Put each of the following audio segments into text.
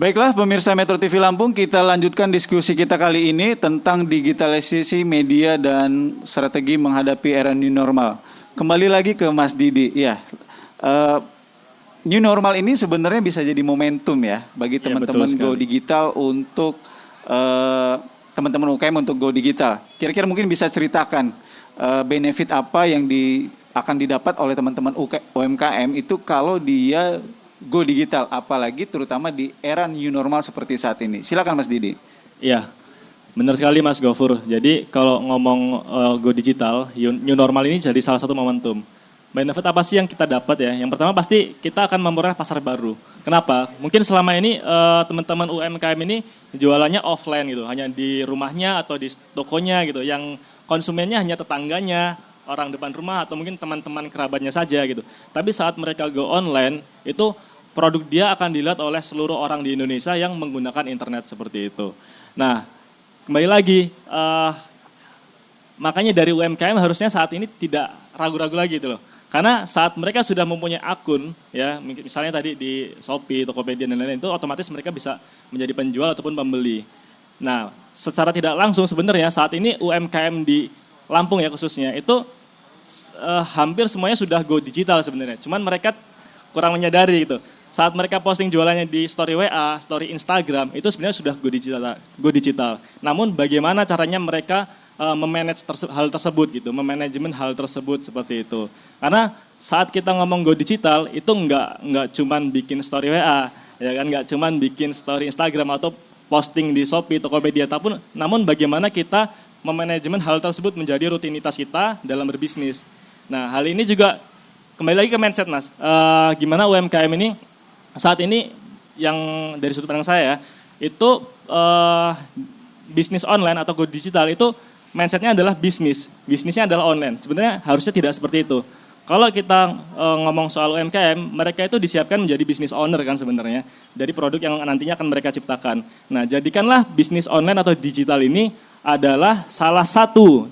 Baiklah pemirsa Metro TV Lampung, kita lanjutkan diskusi kita kali ini tentang digitalisasi media dan strategi menghadapi era new normal. Kembali lagi ke Mas Didi, ya. New normal ini sebenarnya bisa jadi momentum ya bagi teman-teman Go Digital untuk teman-teman UKM untuk Go Digital. Kira-kira mungkin bisa ceritakan benefit apa yang akan didapat oleh teman-teman UMKM itu kalau dia Go Digital, apalagi terutama di era new normal seperti saat ini. Silakan Mas Didi. Iya, benar sekali Mas Gofur. Jadi kalau ngomong Go Digital, new normal ini jadi salah satu momentum. Benefit apa sih yang kita dapat ya? Yang pertama pasti kita akan memperoleh pasar baru. Kenapa? Mungkin selama ini teman-teman UMKM ini jualannya offline gitu, hanya di rumahnya atau di tokonya gitu, yang konsumennya hanya tetangganya, orang depan rumah atau mungkin teman-teman kerabatnya saja gitu. Tapi saat mereka go online, itu produk dia akan dilihat oleh seluruh orang di Indonesia yang menggunakan internet seperti itu. Nah, kembali lagi, makanya dari UMKM harusnya saat ini tidak ragu-ragu lagi gitu loh. Karena saat mereka sudah mempunyai akun, ya misalnya tadi di Shopee, Tokopedia dan lain-lain, itu otomatis mereka bisa menjadi penjual ataupun pembeli. Nah, secara tidak langsung sebenarnya saat ini UMKM di Lampung ya khususnya, itu hampir semuanya sudah go digital sebenarnya. Cuman mereka kurang menyadari gitu. Saat mereka posting jualannya di story WA, story Instagram, itu sebenarnya sudah go digital. Namun bagaimana caranya mereka memanage hal tersebut gitu, memanajemen hal tersebut seperti itu. Karena saat kita ngomong go digital itu enggak cuman bikin story WA, ya kan, enggak cuman bikin story Instagram atau posting di Shopee, Tokopedia, namun bagaimana kita memanajemen hal tersebut menjadi rutinitas kita dalam berbisnis. Nah, hal ini juga kembali lagi ke mindset Mas. Gimana UMKM ini saat ini yang dari sudut pandang saya itu bisnis online atau go digital itu mindsetnya adalah bisnisnya adalah online. Sebenarnya harusnya tidak seperti itu. Kalau kita ngomong soal UMKM, mereka itu disiapkan menjadi business owner kan sebenarnya dari produk yang nantinya akan mereka ciptakan. Nah, jadikanlah bisnis online atau digital ini adalah salah satu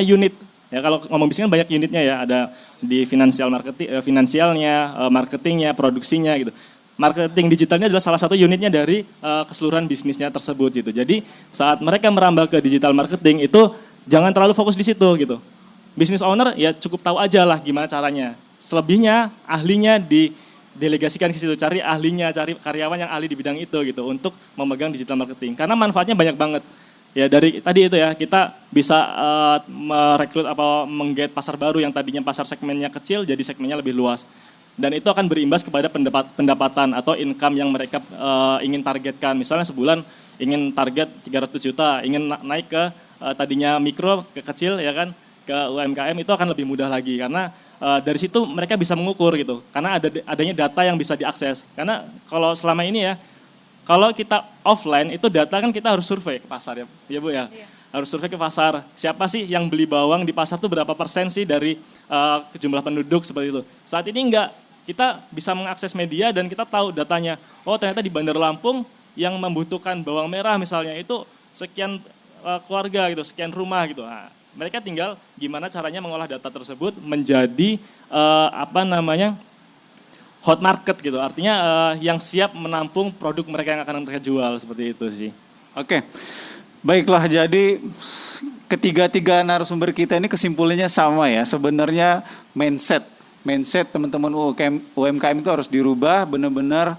unit. Ya, kalau ngomong bisnis kan banyak unitnya ya, ada di finansialnya, marketingnya, produksinya gitu. Marketing digitalnya adalah salah satu unitnya dari keseluruhan bisnisnya tersebut gitu. Jadi saat mereka merambah ke digital marketing itu jangan terlalu fokus di situ gitu. Business owner ya cukup tahu aja lah gimana caranya. Selebihnya ahlinya didelegasikan ke situ, cari ahlinya, cari karyawan yang ahli di bidang itu gitu untuk memegang digital marketing. Karena manfaatnya banyak banget. Ya dari tadi itu ya kita bisa merekrut atau menggait pasar baru yang tadinya pasar segmennya kecil jadi segmennya lebih luas. Dan itu akan berimbas kepada pendapatan atau income yang mereka ingin targetkan. Misalnya sebulan ingin target 300 juta, ingin naik ke tadinya mikro ke kecil ya kan, ke UMKM itu akan lebih mudah lagi karena dari situ mereka bisa mengukur gitu. Karena adanya data yang bisa diakses. Karena kalau selama ini ya, kalau kita offline itu data kan kita harus survei ke pasar ya Bu ya. Iya. Harus survei ke pasar, siapa sih yang beli bawang di pasar tuh berapa persen sih dari jumlah penduduk seperti itu. Saat ini enggak, kita bisa mengakses media dan kita tahu datanya. Oh ternyata di Bandar Lampung yang membutuhkan bawang merah misalnya itu sekian keluarga gitu, sekian rumah gitu. Nah, mereka tinggal gimana caranya mengolah data tersebut menjadi hot market gitu. Artinya yang siap menampung produk mereka yang akan mereka jual seperti itu sih. Oke. Baiklah, jadi ketiga narasumber kita ini kesimpulannya sama ya. Sebenarnya mindset teman-teman UMKM itu harus dirubah benar-benar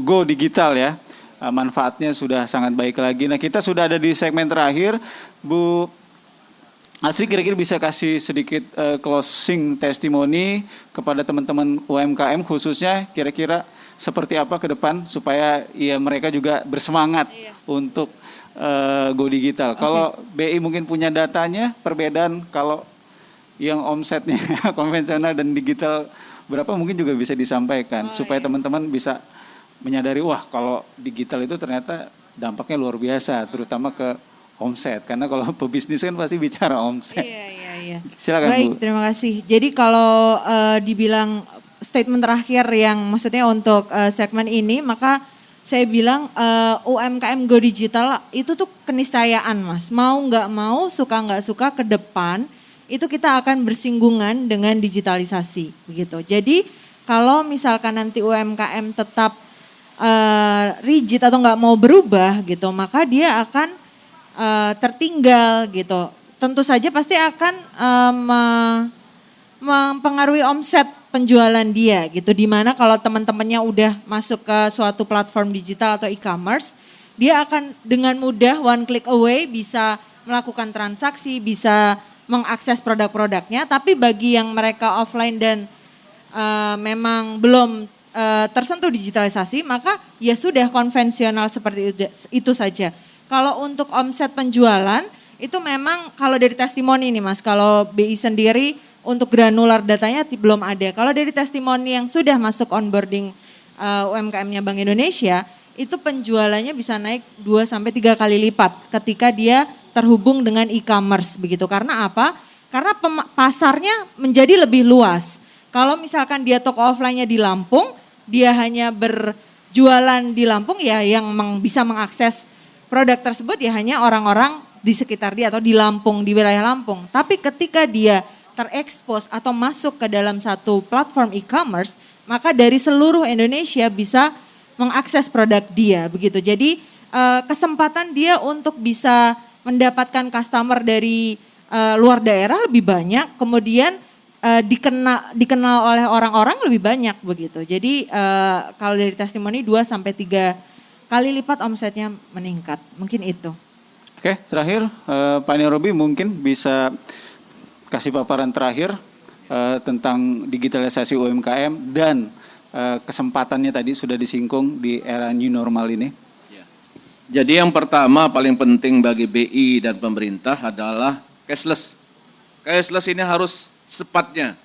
go digital ya. Manfaatnya sudah sangat baik lagi. Nah, kita sudah ada di segmen terakhir. Bu Asri kira-kira bisa kasih sedikit closing testimoni kepada teman-teman UMKM khususnya kira-kira seperti apa ke depan supaya ya mereka juga bersemangat untuk go digital. Okay. Kalau BI mungkin punya datanya perbedaan kalau yang omsetnya konvensional dan digital berapa mungkin juga bisa disampaikan supaya teman-teman bisa menyadari wah kalau digital itu ternyata dampaknya luar biasa terutama ke omset, karena kalau pebisnis kan pasti bicara omset. Iya. Silakan Baik, Bu. terima kasih. Jadi kalau dibilang statement terakhir yang maksudnya untuk segmen ini, maka saya bilang UMKM Go Digital itu tuh keniscayaan Mas. Mau nggak mau, suka nggak suka ke depan, itu kita akan bersinggungan dengan digitalisasi begitu. Jadi kalau misalkan nanti UMKM tetap rigid atau nggak mau berubah gitu, maka dia akan tertinggal gitu. Tentu saja pasti akan mempengaruhi omset penjualan dia gitu. Dimana kalau teman-temannya udah masuk ke suatu platform digital atau e-commerce, dia akan dengan mudah one click away bisa melakukan transaksi, bisa mengakses produk-produknya. Tapi bagi yang mereka offline dan memang belum tersentuh digitalisasi, maka ya sudah konvensional seperti itu saja. Kalau untuk omset penjualan itu memang kalau dari testimoni nih Mas, kalau BI sendiri untuk granular datanya belum ada. Kalau dari testimoni yang sudah masuk onboarding UMKM-nya Bank Indonesia, itu penjualannya bisa naik 2-3 kali lipat ketika dia terhubung dengan e-commerce begitu. Karena apa? Karena pasarnya menjadi lebih luas. Kalau misalkan dia toko offline-nya di Lampung, dia hanya berjualan di Lampung ya yang bisa mengakses produk tersebut ya hanya orang-orang di sekitar dia atau di Lampung, di wilayah Lampung. Tapi ketika dia terekspos atau masuk ke dalam satu platform e-commerce, maka dari seluruh Indonesia bisa mengakses produk dia begitu. Jadi kesempatan dia untuk bisa mendapatkan customer dari luar daerah lebih banyak, kemudian dikenal oleh orang-orang lebih banyak begitu. Jadi kalau dari testimoni 2-3 kali lipat omsetnya meningkat. Mungkin itu. Oke, terakhir Pak Nirobi mungkin bisa kasih paparan terakhir tentang digitalisasi UMKM dan kesempatannya tadi sudah disinggung di era new normal ini. Jadi yang pertama paling penting bagi BI dan pemerintah adalah cashless. Cashless ini harus sepatnya.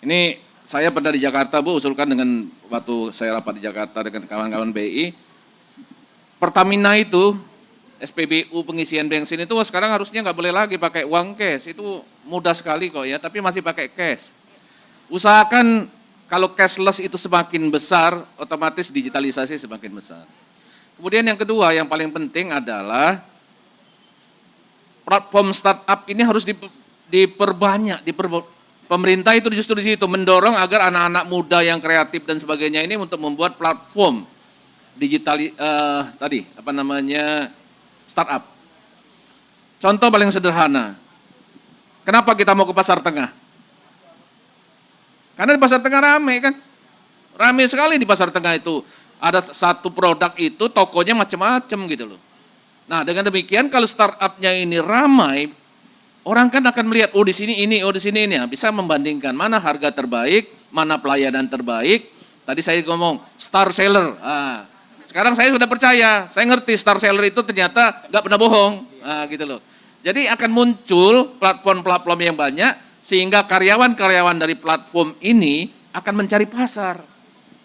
Ini saya pernah di Jakarta Bu, usulkan dengan waktu saya rapat di Jakarta dengan kawan-kawan BI. Pertamina itu, SPBU pengisian bensin itu sekarang harusnya nggak boleh lagi pakai uang cash. Itu mudah sekali kok ya, tapi masih pakai cash. Usahakan kalau cashless itu semakin besar, otomatis digitalisasi semakin besar. Kemudian yang kedua yang paling penting adalah platform startup ini harus diperbanyak. Pemerintah itu justru di situ mendorong agar anak-anak muda yang kreatif dan sebagainya ini untuk membuat platform digital startup. Contoh paling sederhana. Kenapa kita mau ke pasar tengah? Karena di pasar tengah ramai kan. Ramai sekali di pasar tengah itu. Ada satu produk itu tokonya macam-macam gitu loh. Nah, dengan demikian kalau startupnya ini ramai, orang kan akan melihat oh di sini ini, oh di sini ini, bisa membandingkan mana harga terbaik, mana pelayanan terbaik. Tadi saya ngomong star seller. Sekarang saya sudah percaya, saya ngerti star seller itu ternyata nggak pernah bohong, gitu loh. Jadi akan muncul platform-platform yang banyak sehingga karyawan-karyawan dari platform ini akan mencari pasar.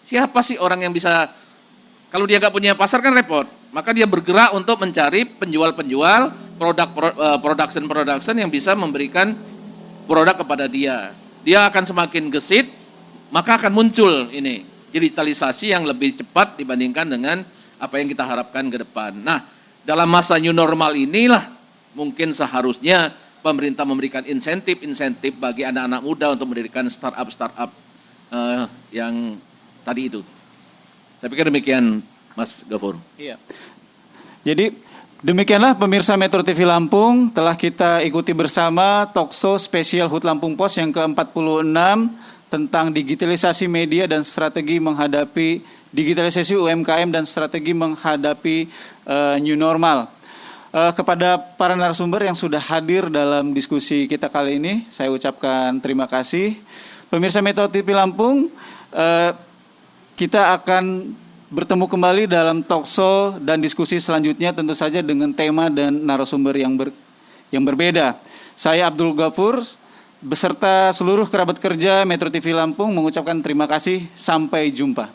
Siapa sih orang yang bisa, kalau dia nggak punya pasar kan repot, maka dia bergerak untuk mencari penjual-penjual production yang bisa memberikan produk kepada dia. Dia akan semakin gesit, maka akan muncul ini digitalisasi yang lebih cepat dibandingkan dengan apa yang kita harapkan ke depan. Nah, dalam masa new normal inilah mungkin seharusnya pemerintah memberikan insentif bagi anak-anak muda untuk mendirikan startup yang tadi itu. Saya pikir demikian, Mas Gafur. Iya. Jadi demikianlah pemirsa Metro TV Lampung, telah kita ikuti bersama talkshow spesial HUT Lampung Pos yang ke-46 tentang digitalisasi media dan strategi menghadapi digitalisasi UMKM dan strategi menghadapi new normal. Kepada para narasumber yang sudah hadir dalam diskusi kita kali ini, saya ucapkan terima kasih. Pemirsa Metro TV Lampung, kita akan bertemu kembali dalam talkshow dan diskusi selanjutnya tentu saja dengan tema dan narasumber yang berbeda. Saya Abdul Ghafur beserta seluruh kerabat kerja Metro TV Lampung mengucapkan terima kasih. Sampai jumpa.